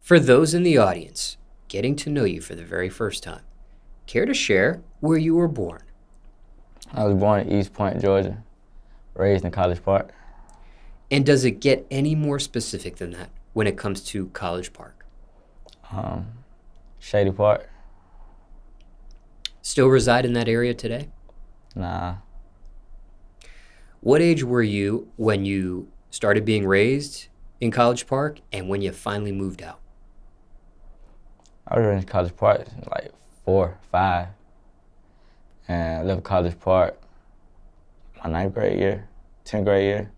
For those in the audience getting to know you for the very first time, care to share where you were born? I was born in East Point, Georgia, raised in College Park. And does it get any more specific than that when it comes to College Park? Shady Park. Still reside in that area today? Nah, What age were you when you started being raised in College Park and when you finally moved out? I was raised in College Park like 4, 5, and I left College Park my 9th grade year, 10th grade year,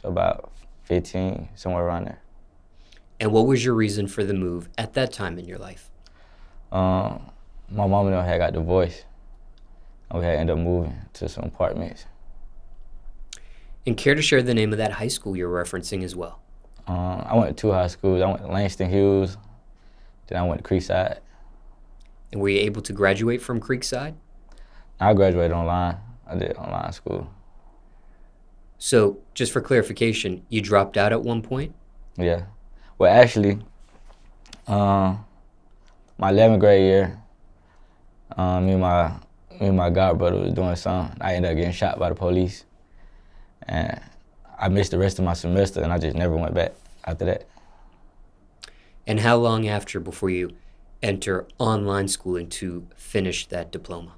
so about 15, somewhere around there. And what was your reason for the move at that time in your life? My mom and them had got divorced, and we had ended up moving to some apartments. And care to share the name of that high school you're referencing as well? I went to 2 high schools. I went to Langston Hughes, then I went to Creekside. And were you able to graduate from Creekside? I graduated online. I did online school. So, just for clarification, you dropped out at one point? Yeah. Well, actually, my 11th grade year, me and my godbrother was doing something. I ended up getting shot by the police, and I missed the rest of my semester, and I just never went back after that. And how long after before you enter online schooling to finish that diploma?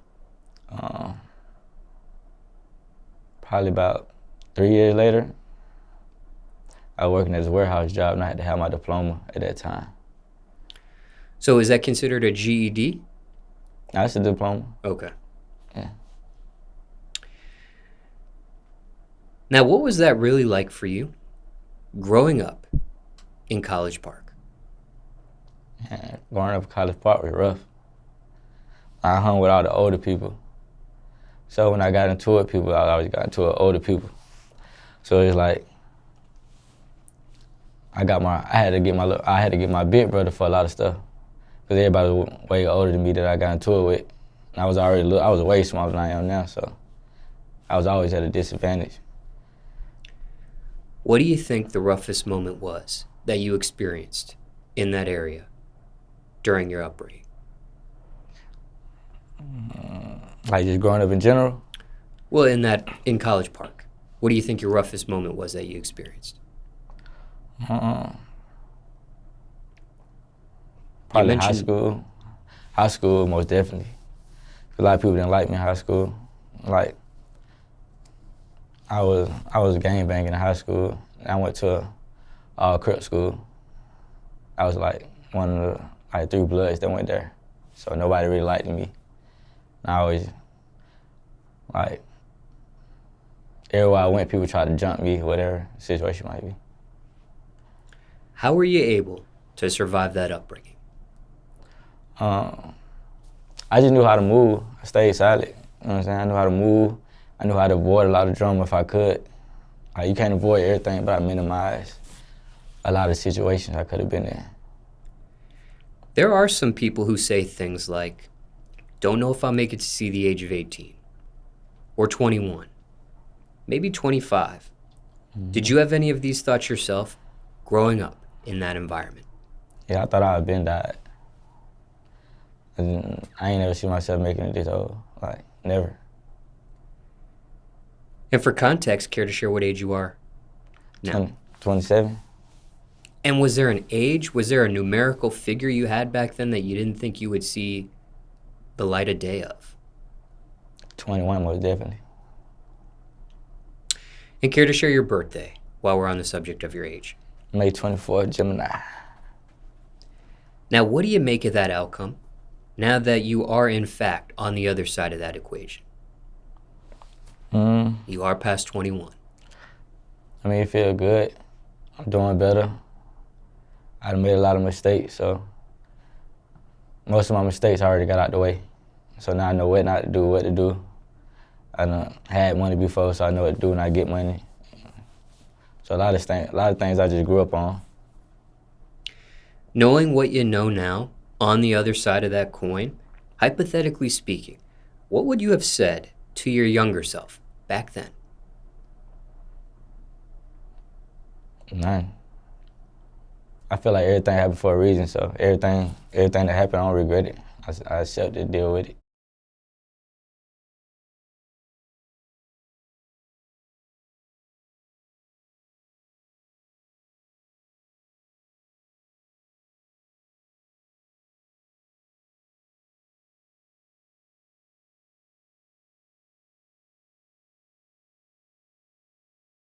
Probably about 3 years later, I was working as a warehouse job, and I had to have my diploma at that time. So is that considered a GED? That's a diploma. Okay. Yeah. Now, what was that really like for you growing up in College Park? And growing up in College Park was rough. I hung with all the older people. So when I got into it, I always got into it with older people. So it's like I had to get my big brother for a lot of stuff, because everybody was way older than me that I got into it with. And I was way smaller than I am now, so I was always at a disadvantage. What do you think the roughest moment was that you experienced in that area during your upbringing? Like just growing up in general. Well, in College Park, what do you think your roughest moment was that you experienced? Probably high school. High school, most definitely. A lot of people didn't like me in high school. Like, I was gangbanging in high school. I went to a Crip school. I was like one of the 3 Bloods that went there. So nobody really liked me. And I always, like, everywhere I went, people tried to jump me, whatever the situation might be. How were you able to survive that upbringing? I just knew how to move. I stayed silent. You know what I'm saying? I knew how to move. I knew how to avoid a lot of drama if I could. Like, you can't avoid everything, but I minimized a lot of situations I could have been in. There are some people who say things like, don't know if I'll make it to see the age of 18 or 21, maybe 25. Mm-hmm. Did you have any of these thoughts yourself growing up in that environment? Yeah, I thought I had been died. I ain't never see myself making it this old, like, never. And for context, care to share what age you are now? 27. And was there an age, was there a numerical figure you had back then that you didn't think you would see the light of day of? 21, most definitely. And care to share your birthday while we're on the subject of your age? May 24th, Gemini. Now, what do you make of that outcome now that you are, in fact, on the other side of that equation? You are past 21. I mean, it feels good. I'm doing better. I made a lot of mistakes, so most of my mistakes I already got out the way. So now I know what not to do, what to do. I done had money before, so I know what to do when I get money. So a lot of things I just grew up on. Knowing what you know now, on the other side of that coin, hypothetically speaking, what would you have said to your younger self back then? None. I feel like everything happened for a reason, so everything that happened, I don't regret it. I accept it, deal with it.